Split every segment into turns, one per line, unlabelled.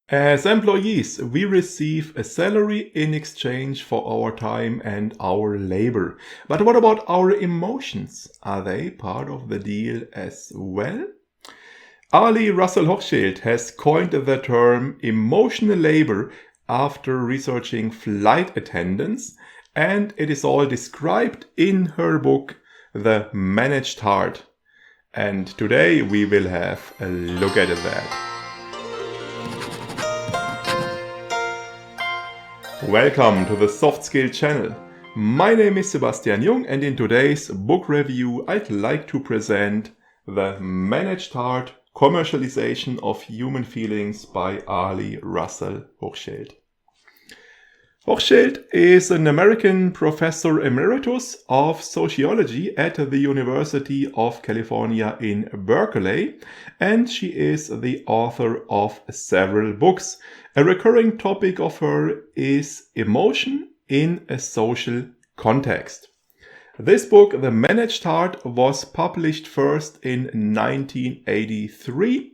As employees, we receive a salary in exchange for our time and our labor. But what about our emotions? Are they part of the deal as well? Ali Russell Hochschild has coined the term emotional labor after researching flight attendants, and it is all described in her book, The Managed Heart. And today we will have a look at that. Welcome to the Soft Skill channel. My name is Sebastian Jung, and in today's book review I'd like to present The Managed Heart: Commercialization of Human Feelings by Ali Russell Hochschild. Hochschild is an American professor emeritus of sociology at the University of California in Berkeley, and she is the author of several books. A recurring topic of her is emotion in a social context. This book, The Managed Heart, was published first in 1983.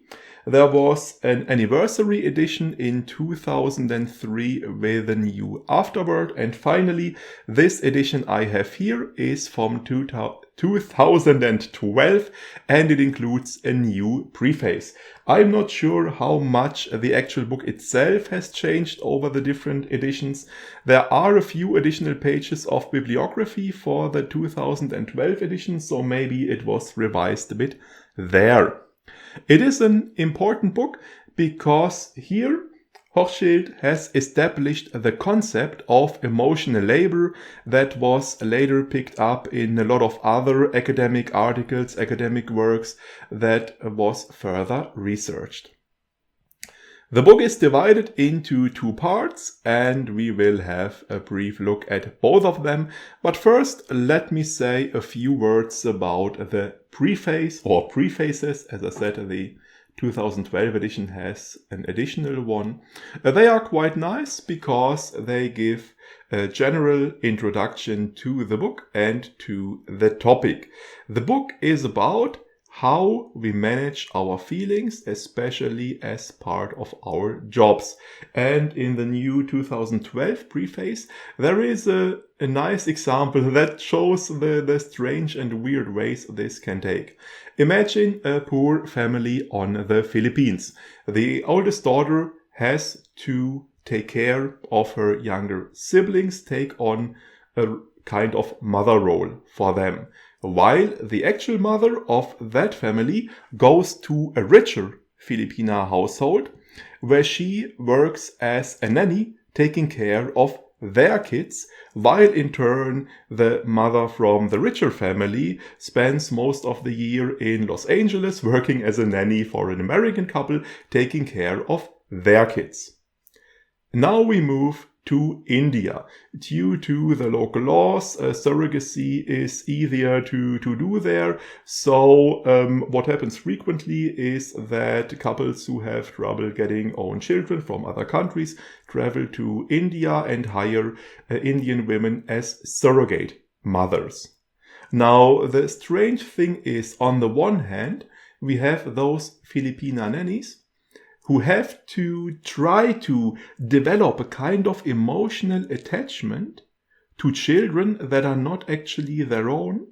There was an anniversary edition in 2003 with a new afterword, and finally this edition I have here is from 2012 and it includes a new preface. I'm not sure how much the actual book itself has changed over the different editions. There are a few additional pages of bibliography for the 2012 edition, so maybe it was revised a bit there. It is an important book because here Hochschild has established the concept of emotional labor that was later picked up in a lot of other academic articles, academic works that was further researched. The book is divided into two parts and we will have a brief look at both of them. But first, let me say a few words about the preface or prefaces. As I said, the 2012 edition has an additional one. They are quite nice because they give a general introduction to the book and to the topic. The book is about how we manage our feelings, especially as part of our jobs. And in the new 2012 preface, there is a nice example that shows the strange and weird ways this can take. Imagine a poor family on the Philippines. The oldest daughter has to take care of her younger siblings, take on a kind of mother role for them, while the actual mother of that family goes to a richer Filipina household where she works as a nanny taking care of their kids, while in turn the mother from the richer family spends most of the year in Los Angeles working as a nanny for an American couple taking care of their kids. Now we move to India. Due to the local laws, surrogacy is easier to do there. So what happens frequently is that couples who have trouble getting own children from other countries travel to India and hire Indian women as surrogate mothers. Now, the strange thing is, on the one hand, we have those Filipina nannies who have to try to develop a kind of emotional attachment to children that are not actually their own.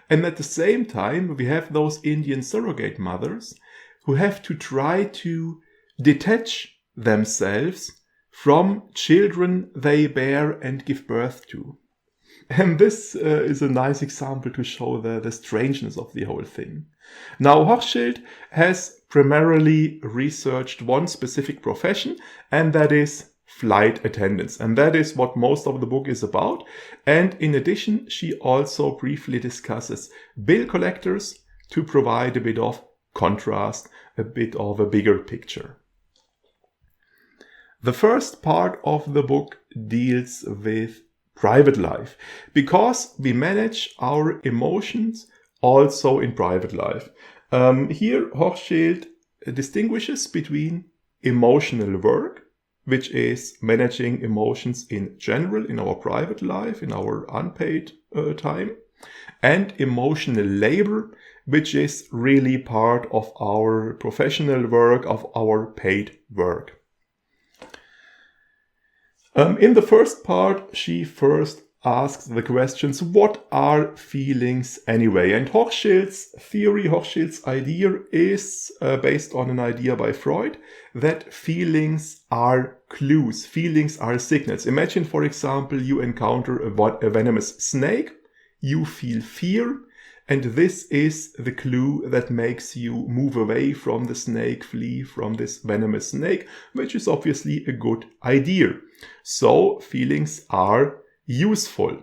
And at the same time, we have those Indian surrogate mothers who have to try to detach themselves from children they bear and give birth to. And this is a nice example to show the strangeness of the whole thing. Now, Hochschild has primarily researched one specific profession, and that is flight attendants. And that is what most of the book is about. And in addition, she also briefly discusses bill collectors to provide a bit of contrast, a bit of a bigger picture. The first part of the book deals with private life, because we manage our emotions also in private life. Here Hochschild distinguishes between emotional work, which is managing emotions in general in our private life, in our unpaid time, and emotional labor, which is really part of our professional work, of our paid work. In the first part, she first asks the questions, what are feelings anyway? And Hochschild's theory, Hochschild's idea is based on an idea by Freud that feelings are clues, feelings are signals. Imagine, for example, you encounter a venomous snake, you feel fear, and this is the clue that makes you move away from the snake, flee from this venomous snake, which is obviously a good idea. So feelings are useful.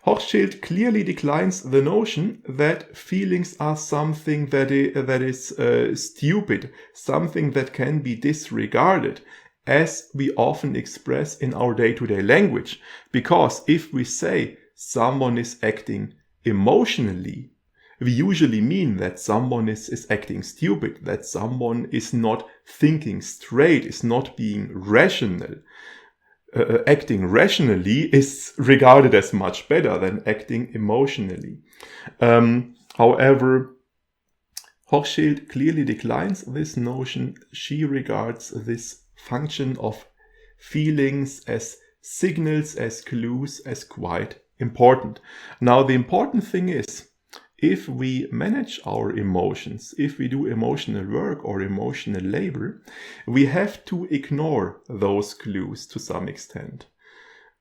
Hochschild clearly declines the notion that feelings are something that is stupid, something that can be disregarded, as we often express in our day-to-day language. Because if we say someone is acting emotionally, we usually mean that someone is acting stupid, that someone is not thinking straight, is not being rational. Acting rationally is regarded as much better than acting emotionally. However, Hochschild clearly declines this notion. She regards this function of feelings as signals, as clues, as quite important. Now, the important thing is, if we manage our emotions, if we do emotional work or emotional labor, we have to ignore those clues to some extent.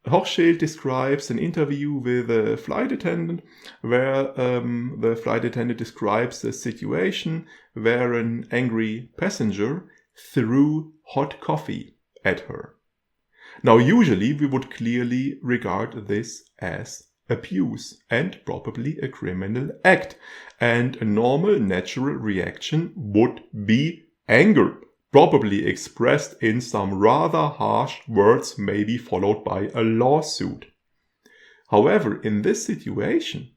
Hochschild describes an interview with a flight attendant where the flight attendant describes a situation where an angry passenger threw hot coffee at her. Now, usually we would clearly regard this as abuse and probably a criminal act. And a normal, natural reaction would be anger, probably expressed in some rather harsh words, maybe followed by a lawsuit. However, in this situation,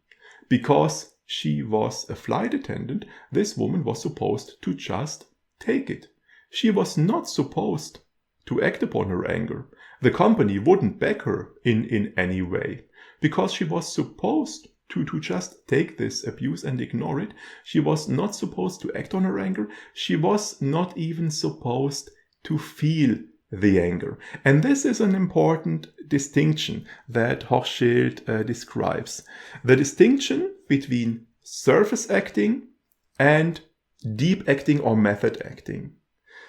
because she was a flight attendant, this woman was supposed to just take it. She was not supposed to act upon her anger. The company wouldn't back her in any way. Because she was supposed to just take this abuse and ignore it. She was not supposed to act on her anger. She was not even supposed to feel the anger. And this is an important distinction that Hochschild describes. The distinction between surface acting and deep acting or method acting.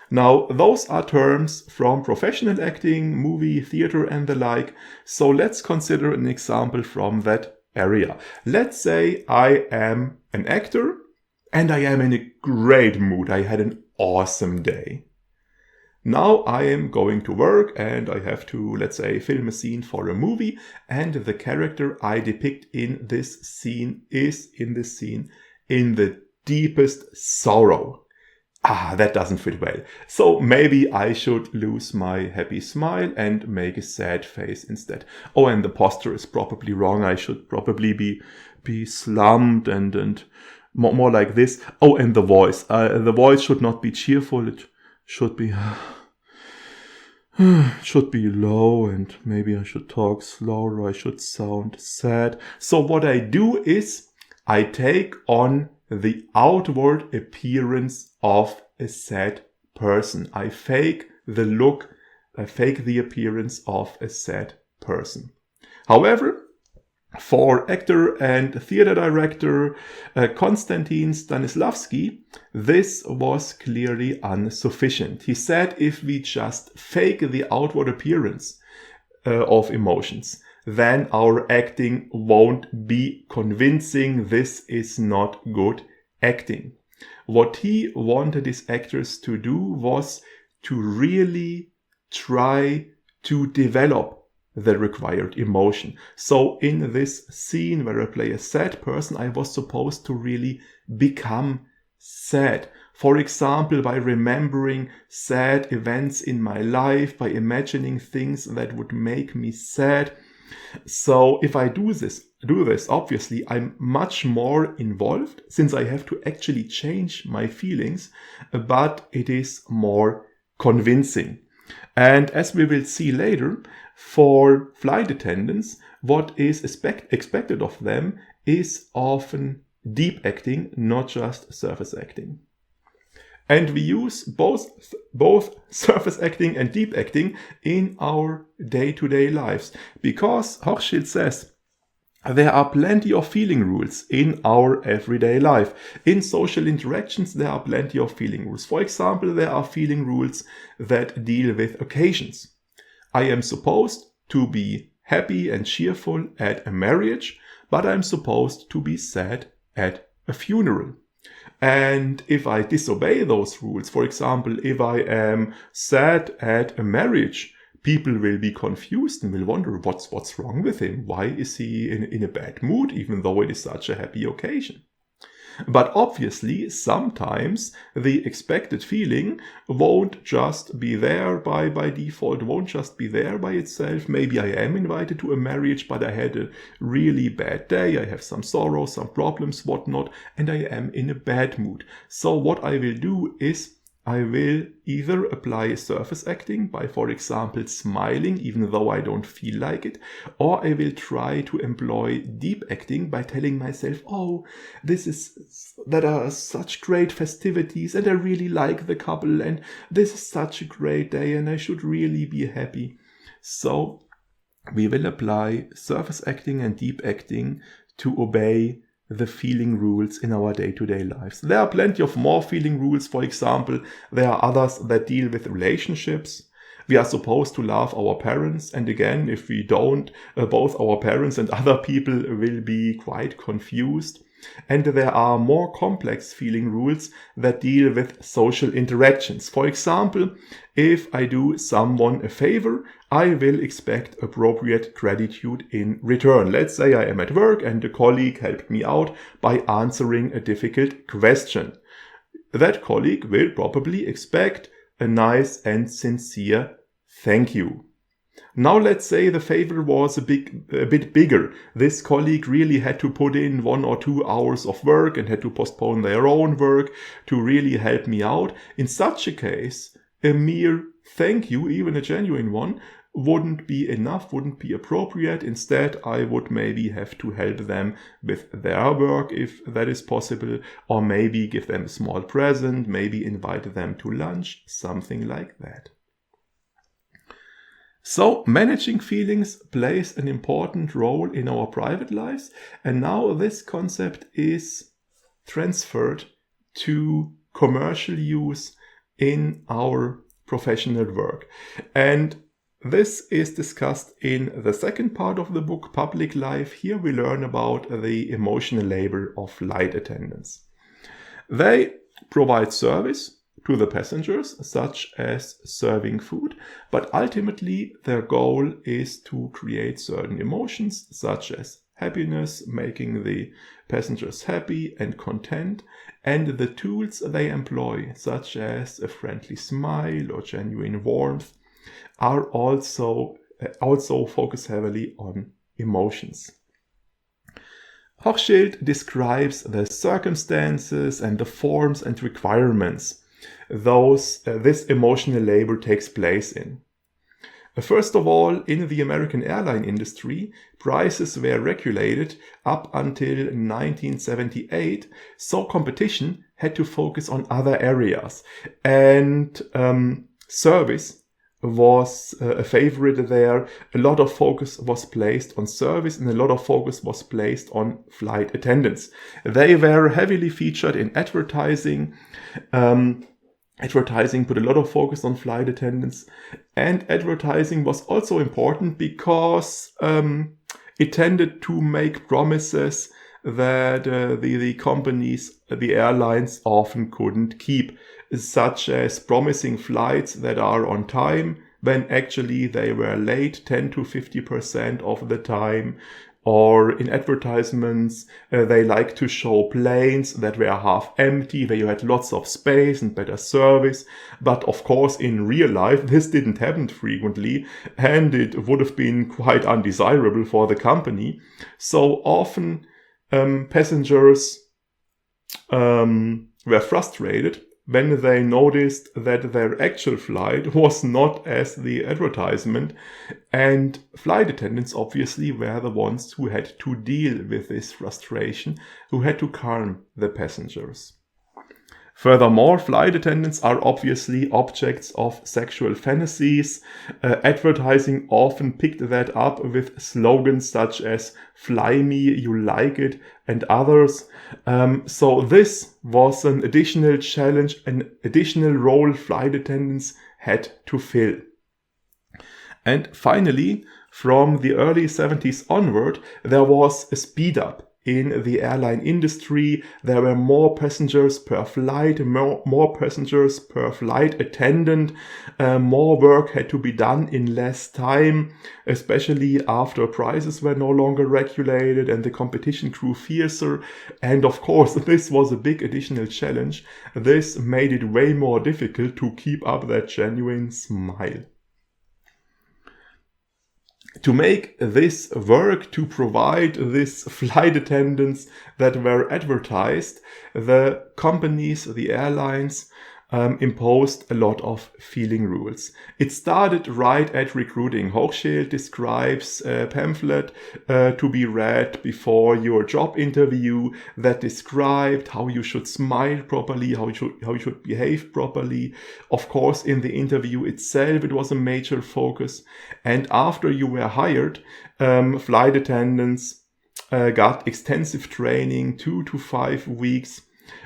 Now, those are terms from professional acting, movie, theater, and the like. So let's consider an example from that area. Let's say I am an actor and I am in a great mood. I had an awesome day. Now I am going to work and I have to, let's say, film a scene for a movie, and the character I depict in this scene is in the deepest sorrow. That doesn't fit well. So maybe I should lose my happy smile and make a sad face instead. Oh, and the posture is probably wrong. I should probably be slumped and more like this. Oh, and the voice. The voice should not be cheerful. It should be low, and maybe I should talk slower. I should sound sad. So what I do is I take on the outward appearance of a sad person. I fake the look, I fake the appearance of a sad person. However, for actor and theater director Konstantin Stanislavski, this was clearly insufficient. He said if we just fake the outward appearance of emotions, then our acting won't be convincing. This is not good acting. What he wanted his actors to do was to really try to develop the required emotion. So in this scene where I play a sad person, I was supposed to really become sad. For example, by remembering sad events in my life, by imagining things that would make me sad. So if I do this, obviously I'm much more involved since I have to actually change my feelings, but it is more convincing. And as we will see later, for flight attendants, what is expected of them is often deep acting, not just surface acting. And we use both surface acting and deep acting in our day-to-day lives. Because Hochschild says, there are plenty of feeling rules in our everyday life. In social interactions, there are plenty of feeling rules. For example, there are feeling rules that deal with occasions. I am supposed to be happy and cheerful at a marriage, but I'm supposed to be sad at a funeral. And if I disobey those rules, for example, if I am sad at a marriage, people will be confused and will wonder what's wrong with him. Why is he in a bad mood, even though it is such a happy occasion? But obviously, sometimes the expected feeling won't just be there by default, won't just be there by itself. Maybe I am invited to a marriage, but I had a really bad day. I have some sorrow, some problems, whatnot, and I am in a bad mood. So what I will do is I will either apply surface acting by, for example, smiling even though I don't feel like it, or I will try to employ deep acting by telling myself, oh, there are such great festivities and I really like the couple and this is such a great day and I should really be happy. So we will apply surface acting and deep acting to obey the feeling rules in our day-to-day lives. There are plenty of more feeling rules. For example, there are others that deal with relationships. We are supposed to love our parents, and again, if we don't, both our parents and other people will be quite confused. And there are more complex feeling rules that deal with social interactions. For example, if I do someone a favor, I will expect appropriate gratitude in return. Let's say I am at work and a colleague helped me out by answering a difficult question. That colleague will probably expect a nice and sincere thank you. Now let's say the favor was a bit bigger. This colleague really had to put in 1 or 2 hours of work and had to postpone their own work to really help me out. In such a case, a mere thank you, even a genuine one, wouldn't be enough, wouldn't be appropriate. Instead, I would maybe have to help them with their work if that is possible, or maybe give them a small present, maybe invite them to lunch, something like that. So managing feelings plays an important role in our private lives, and now this concept is transferred to commercial use in our professional work. And this is discussed in the second part of the book, Public Life. Here we learn about the emotional labor of flight attendants. They provide service to the passengers, such as serving food, but ultimately their goal is to create certain emotions, such as happiness, making the passengers happy and content, and the tools they employ, such as a friendly smile or genuine warmth, are also focus heavily on emotions. Hochschild describes the circumstances and the forms and requirements this emotional labor takes place in. First of all, in the American airline industry, prices were regulated up until 1978, so competition had to focus on other areas, and service was a favorite there. A lot of focus was placed on service and a lot of focus was placed on flight attendants. They were heavily featured in advertising. Advertising put a lot of focus on flight attendants, and advertising was also important because it tended to make promises that the companies, the airlines often couldn't keep, such as promising flights that are on time when actually they were late 10 to 50% of the time. Or in advertisements, they like to show planes that were half empty, where you had lots of space and better service. But of course, in real life, this didn't happen frequently, and it would have been quite undesirable for the company. So often, passengers were frustrated when they noticed that their actual flight was not as the advertisement, and flight attendants obviously were the ones who had to deal with this frustration, who had to calm the passengers. Furthermore, flight attendants are obviously objects of sexual fantasies. Advertising often picked that up with slogans such as "Fly me, you like it," and others. So this was an additional challenge, an additional role flight attendants had to fill. And finally, from the early 70s onward, there was a speed up in the airline industry. There were more passengers per flight, more passengers per flight attendant. More work had to be done in less time, especially after prices were no longer regulated and the competition grew fiercer. And of course, this was a big additional challenge. This made it way more difficult to keep up that genuine smile. To make this work, to provide these flight attendants that were advertised, the companies, the airlines, imposed a lot of feeling rules. It started right at recruiting. Hochschild describes a pamphlet to be read before your job interview that described how you should smile properly, how you should behave properly. Of course, in the interview itself, it was a major focus. And after you were hired, flight attendants got extensive training, 2 to 5 weeks,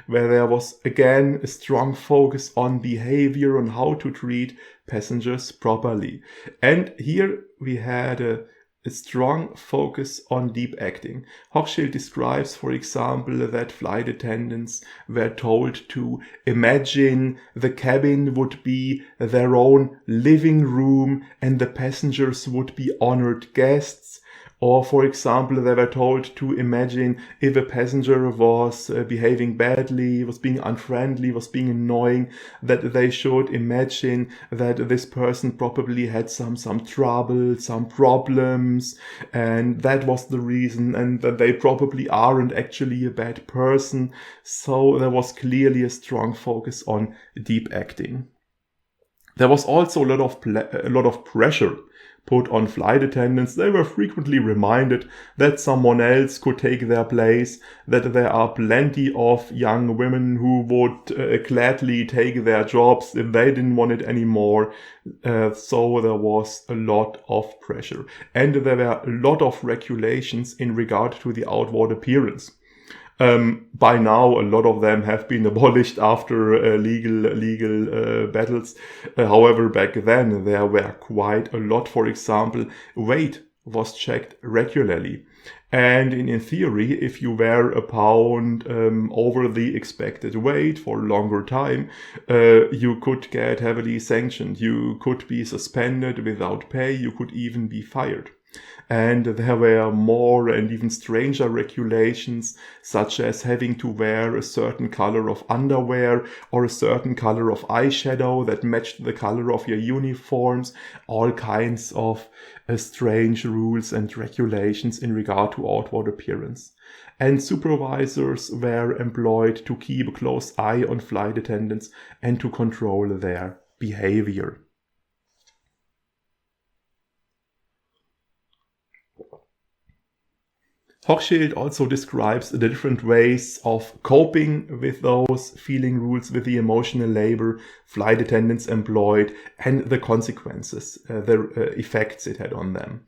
where there was again a strong focus on behavior, on how to treat passengers properly. And here we had a strong focus on deep acting. Hochschild describes, for example, that flight attendants were told to imagine the cabin would be their own living room and the passengers would be honored guests. Or, for example, they were told to imagine if a passenger was behaving badly, was being unfriendly, was being annoying, that they should imagine that this person probably had some trouble, some problems, and that was the reason, and that they probably aren't actually a bad person. So there was clearly a strong focus on deep acting. There was also a lot of pressure put on flight attendants. They were frequently reminded that someone else could take their place, that there are plenty of young women who would gladly take their jobs if they didn't want it anymore. So there was a lot of pressure. And there were a lot of regulations in regard to the outward appearance. By now, a lot of them have been abolished after legal battles. However, back then there were quite a lot. For example, weight was checked regularly. And in theory, if you were a pound over the expected weight for a longer time, you could get heavily sanctioned. You could be suspended without pay. You could even be fired. And there were more and even stranger regulations, such as having to wear a certain color of underwear or a certain color of eyeshadow that matched the color of your uniforms, all kinds of strange rules and regulations in regard to outward appearance. And supervisors were employed to keep a close eye on flight attendants and to control their behavior. Hochschild also describes the different ways of coping with those feeling rules, with the emotional labor flight attendants employed, and the consequences, the effects it had on them.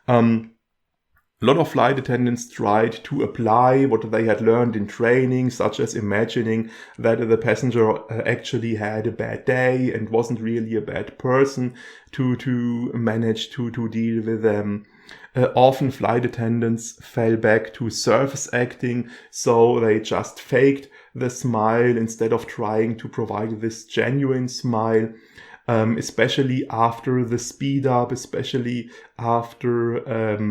A lot of flight attendants tried to apply what they had learned in training, such as imagining that the passenger actually had a bad day and wasn't really a bad person, to manage to deal with them. Often flight attendants fell back to surface acting, so they just faked the smile instead of trying to provide this genuine smile. Especially after the speed up, especially after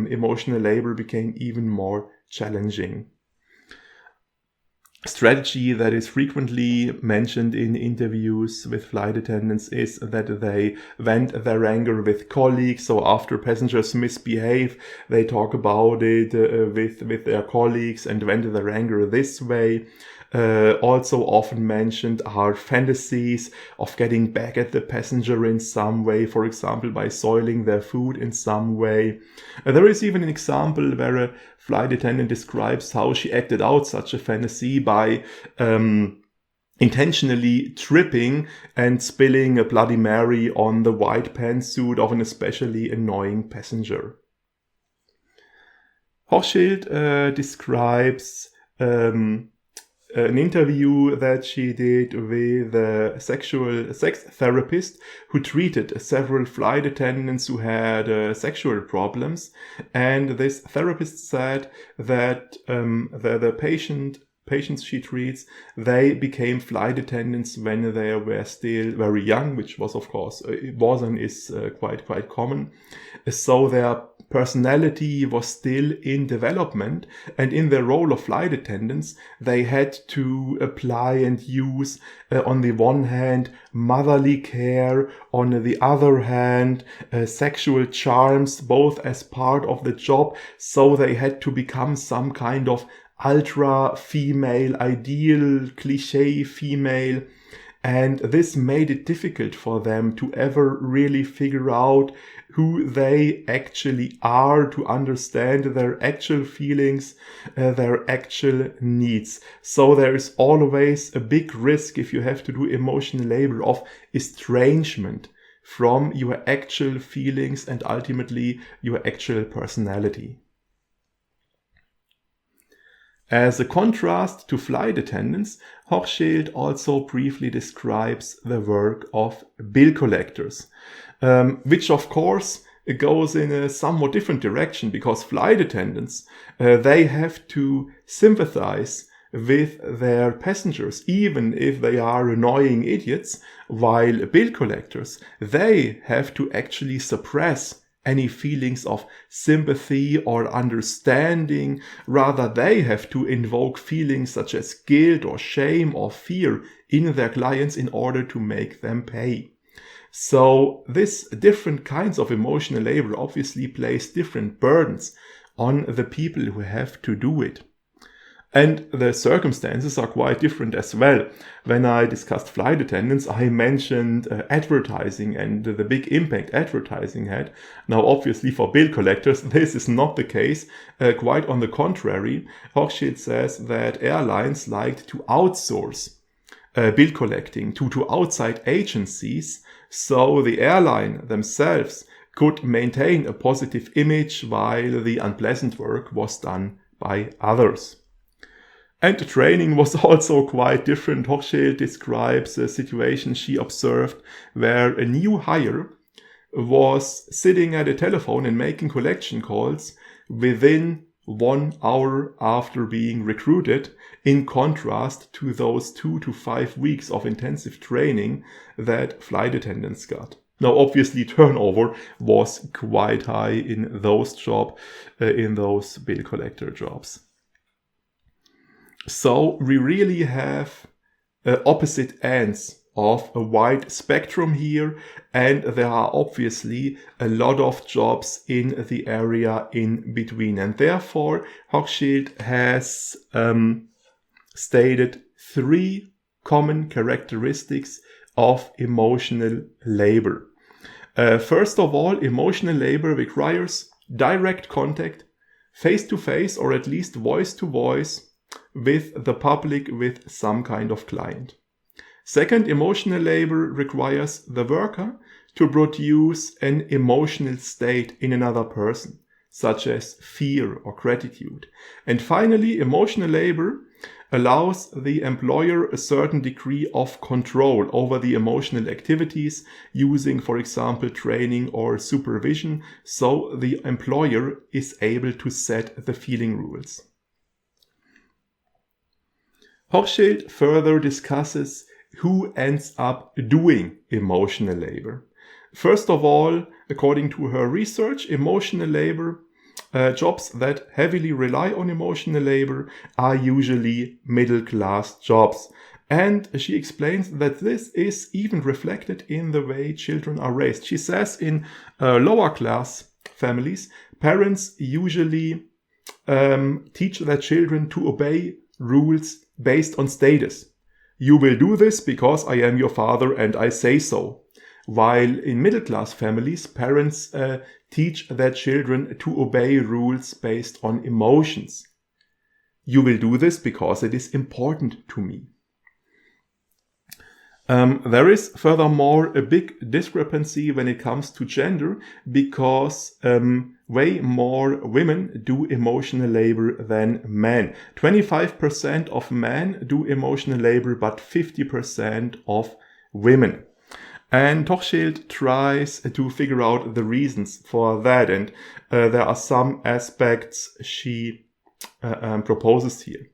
emotional labor became even more challenging. Strategy that is frequently mentioned in interviews with flight attendants is that they vent their anger with colleagues. So after passengers misbehave, they talk about it with their colleagues and vent their anger this way. Also often mentioned are fantasies of getting back at the passenger in some way, for example, by soiling their food in some way. There is even an example where a flight attendant describes how she acted out such a fantasy by intentionally tripping and spilling a Bloody Mary on the white pantsuit of an especially annoying passenger. Hochschild describes an interview that she did with a sex therapist who treated several flight attendants who had sexual problems. And this therapist said that the patients she treats, they became flight attendants when they were still very young, which was, of course, it was and is quite common. So their personality was still in development, and in their role of flight attendants, they had to apply and use, on the one hand, motherly care, on the other hand, sexual charms, both as part of the job. So they had to become some kind of ultra female, ideal, cliche female. And this made it difficult for them to ever really figure out who they actually are, to understand their actual feelings, their actual needs. So there is always a big risk, if you have to do emotional labor, of estrangement from your actual feelings and ultimately your actual personality. As a contrast to flight attendants, Hochschild also briefly describes the work of bill collectors, which of course goes in a somewhat different direction, because flight attendants, they have to sympathize with their passengers, even if they are annoying idiots, while bill collectors, they have to actually suppress any feelings of sympathy or understanding. Rather, they have to invoke feelings such as guilt or shame or fear in their clients in order to make them pay. So this different kinds of emotional labor obviously place different burdens on the people who have to do it. And the circumstances are quite different as well. When I discussed flight attendants, I mentioned advertising and the big impact advertising had. Now, obviously, for bill collectors, this is not the case. Quite on the contrary, Hochschild says that airlines liked to outsource bill collecting to outside agencies, so the airline themselves could maintain a positive image while the unpleasant work was done by others. And the training was also quite different. Hochschild describes a situation she observed where a new hire was sitting at a telephone and making collection calls within 1 hour after being recruited, in contrast to those 2 to 5 weeks of intensive training that flight attendants got. Now, obviously, turnover was quite high in those bill collector jobs. So we really have opposite ends of a wide spectrum here, and there are obviously a lot of jobs in the area in between. And therefore, Hochschild has stated 3 common characteristics of emotional labor. First of all, emotional labor requires direct contact, face-to-face or at least voice-to-voice, with the public, with some kind of client. Second, emotional labor requires the worker to produce an emotional state in another person, such as fear or gratitude. And finally, emotional labor allows the employer a certain degree of control over the emotional activities using, for example, training or supervision, so the employer is able to set the feeling rules. Hochschild further discusses who ends up doing emotional labor. First of all, according to her research, emotional labor, jobs that heavily rely on emotional labor, are usually middle-class jobs. And she explains that this is even reflected in the way children are raised. She says in lower-class families, parents usually teach their children to obey rules based on status. You will do this because I am your father and I say so. While in middle-class families, parents teach their children to obey rules based on emotions. You will do this because it is important to me. There is furthermore a big discrepancy when it comes to gender because way more women do emotional labor than men. 25% of men do emotional labor, but 50% of women. And Hochschild tries to figure out the reasons for that, and there are some aspects she proposes here.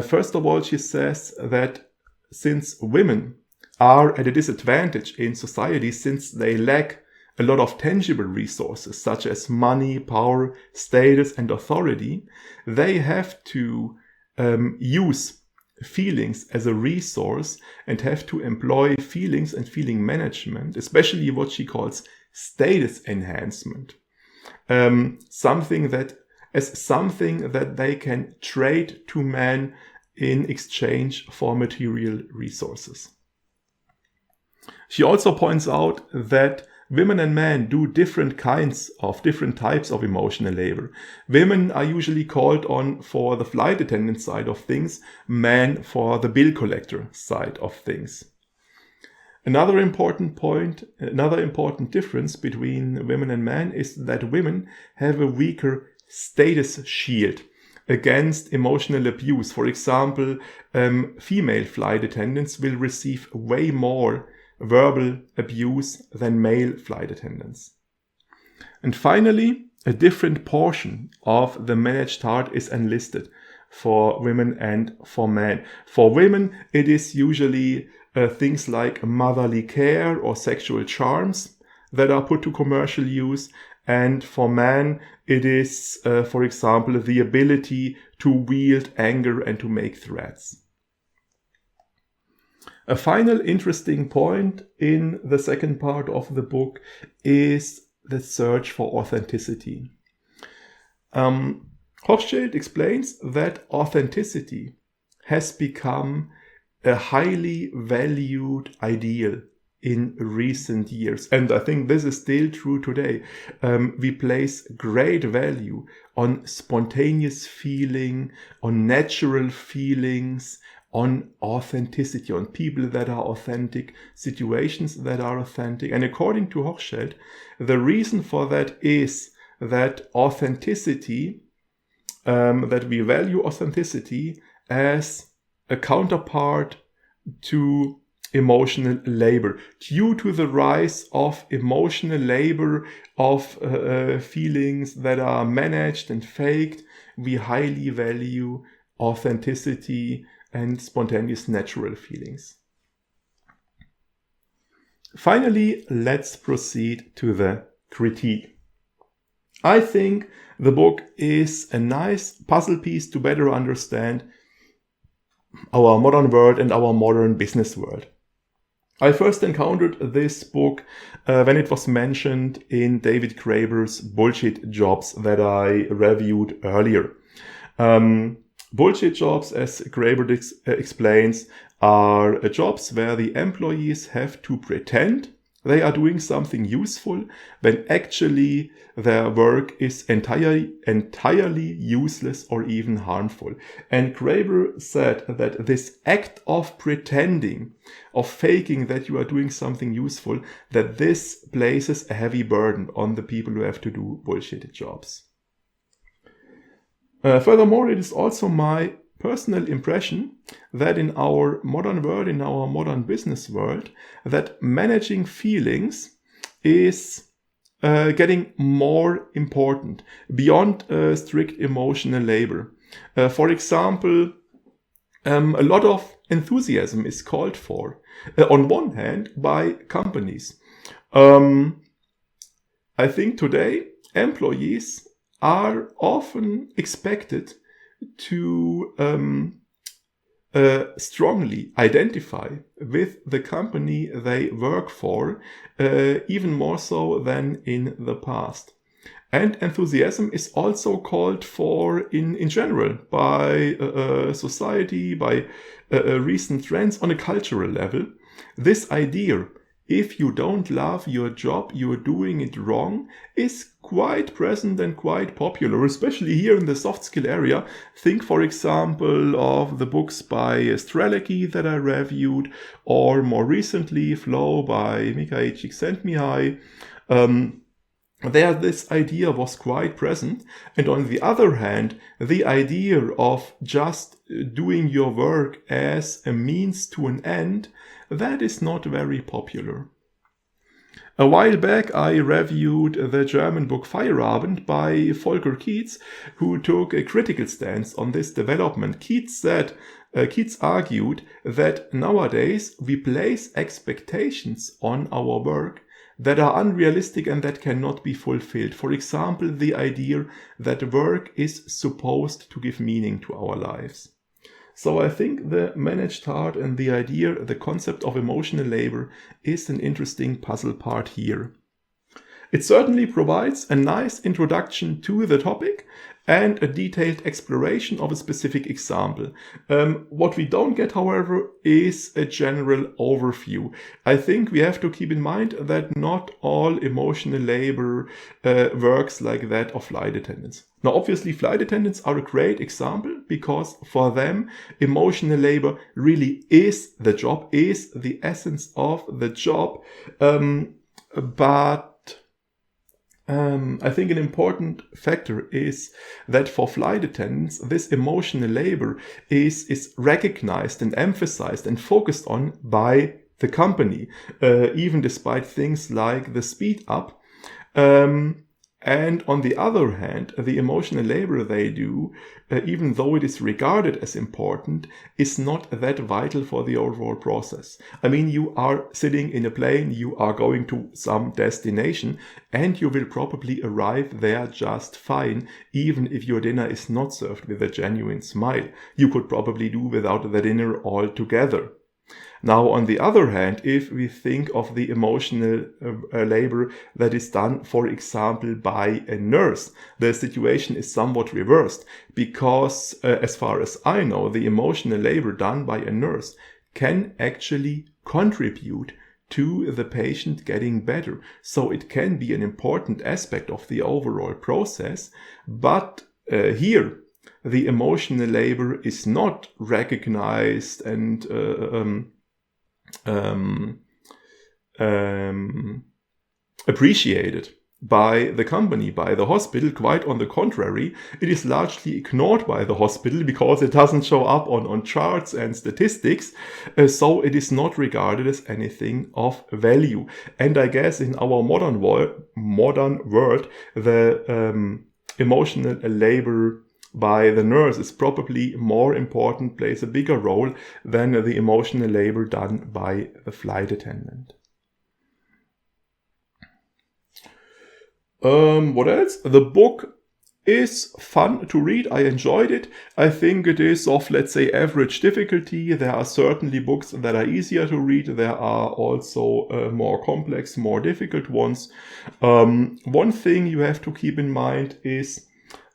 First of all, she says that since women are at a disadvantage in society since they lack a lot of tangible resources such as money, power, status, and authority, they have to use feelings as a resource and have to employ feelings and feeling management, especially what she calls status enhancement. Something that they can trade to men in exchange for material resources. She also points out that women and men do different types of emotional labor. Women are usually called on for the flight attendant side of things, men for the bill collector side of things. Another important difference between women and men is that women have a weaker status shield against emotional abuse. For example, female flight attendants will receive way more verbal abuse than male flight attendants. And finally, a different portion of the managed heart is enlisted for women and for men. For women, it is usually things like motherly care or sexual charms that are put to commercial use. And for men, it is, for example, the ability to wield anger and to make threats. A final interesting point in the second part of the book is the search for authenticity. Hochschild explains that authenticity has become a highly valued ideal in recent years. And I think this is still true today. We place great value on spontaneous feeling, on natural feelings, on authenticity, on people that are authentic, situations that are authentic. And according to Hochschild, the reason for that is that authenticity, that we value authenticity as a counterpart to emotional labor. Due to the rise of emotional labor, of feelings that are managed and faked, we highly value authenticity and spontaneous natural feelings. Finally, let's proceed to the critique. I think the book is a nice puzzle piece to better understand our modern world and our modern business world. I first encountered this book when it was mentioned in David Graeber's Bullshit Jobs that I reviewed earlier. Bullshit jobs, as Graeber explains, are jobs where the employees have to pretend they are doing something useful when actually their work is entirely useless or even harmful. And Graeber said that this act of pretending, of faking that you are doing something useful, that this places a heavy burden on the people who have to do bullshit jobs. Furthermore, it is also my personal impression that in our modern world, in our modern business world, that managing feelings is getting more important beyond strict emotional labor. For example, a lot of enthusiasm is called for, on one hand, by companies. I think today employees are often expected to strongly identify with the company they work for, even more so than in the past. And enthusiasm is also called for in general by society, by recent trends on a cultural level. This idea if you don't love your job, you're doing it wrong, is quite present and quite popular, especially here in the soft skill area. Think, for example, of the books by Strzelecki that I reviewed, or more recently, Flow by Mihaly Csikszentmihalyi. There this idea was quite present, and on the other hand, the idea of just doing your work as a means to an end, that is not very popular. A while back I reviewed the German book Feierabend by Volker Kietz, who took a critical stance on this development. Kietz argued that nowadays we place expectations on our work that are unrealistic and that cannot be fulfilled. For example, the idea that work is supposed to give meaning to our lives. So I think the managed heart and the concept of emotional labor is an interesting puzzle part here. It certainly provides a nice introduction to the topic and a detailed exploration of a specific example. What we don't get, however, is a general overview. I think we have to keep in mind that not all emotional labor works like that of flight attendants. Now, obviously, flight attendants are a great example because for them, emotional labor really is the job, is the essence of the job. I think an important factor is that for flight attendants, this emotional labor is recognized and emphasized and focused on by the company, even despite things like the speed up. And on the other hand, the emotional labor they do, even though it is regarded as important, is not that vital for the overall process. I mean, you are sitting in a plane, you are going to some destination, and you will probably arrive there just fine, even if your dinner is not served with a genuine smile. You could probably do without the dinner altogether. Now, on the other hand, if we think of the emotional labor that is done, for example, by a nurse, the situation is somewhat reversed because, as far as I know, the emotional labor done by a nurse can actually contribute to the patient getting better. So it can be an important aspect of the overall process, but here the emotional labor is not recognized and appreciated by the company, by the hospital. Quite on the contrary, it is largely ignored by the hospital because it doesn't show up on charts and statistics, so it is not regarded as anything of value. And I guess in our modern world, the emotional labor by the nurse is probably more important, plays a bigger role than the emotional labor done by the flight attendant. What else? The book is fun to read. I enjoyed it. I think it is of, let's say, average difficulty. There are certainly books that are easier to read. There are also more complex, more difficult ones. One thing you have to keep in mind is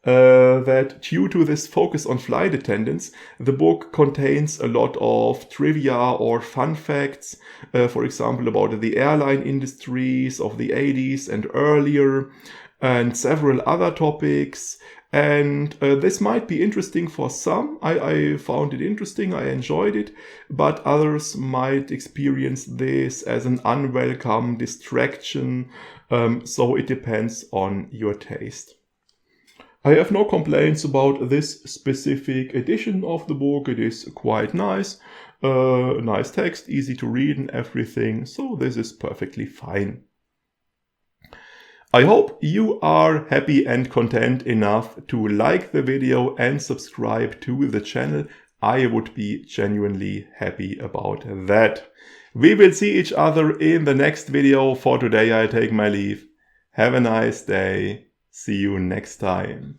that due to this focus on flight attendants, the book contains a lot of trivia or fun facts, for example, about the airline industries of the 80s and earlier, and several other topics. And this might be interesting for some. I found it interesting, I enjoyed it, but others might experience this as an unwelcome distraction, so it depends on your taste. I have no complaints about this specific edition of the book. It is quite nice, nice text, easy to read and everything, so this is perfectly fine. I hope you are happy and content enough to like the video and subscribe to the channel. I would be genuinely happy about that. We will see each other in the next video. For today I take my leave. Have a nice day. See you next time.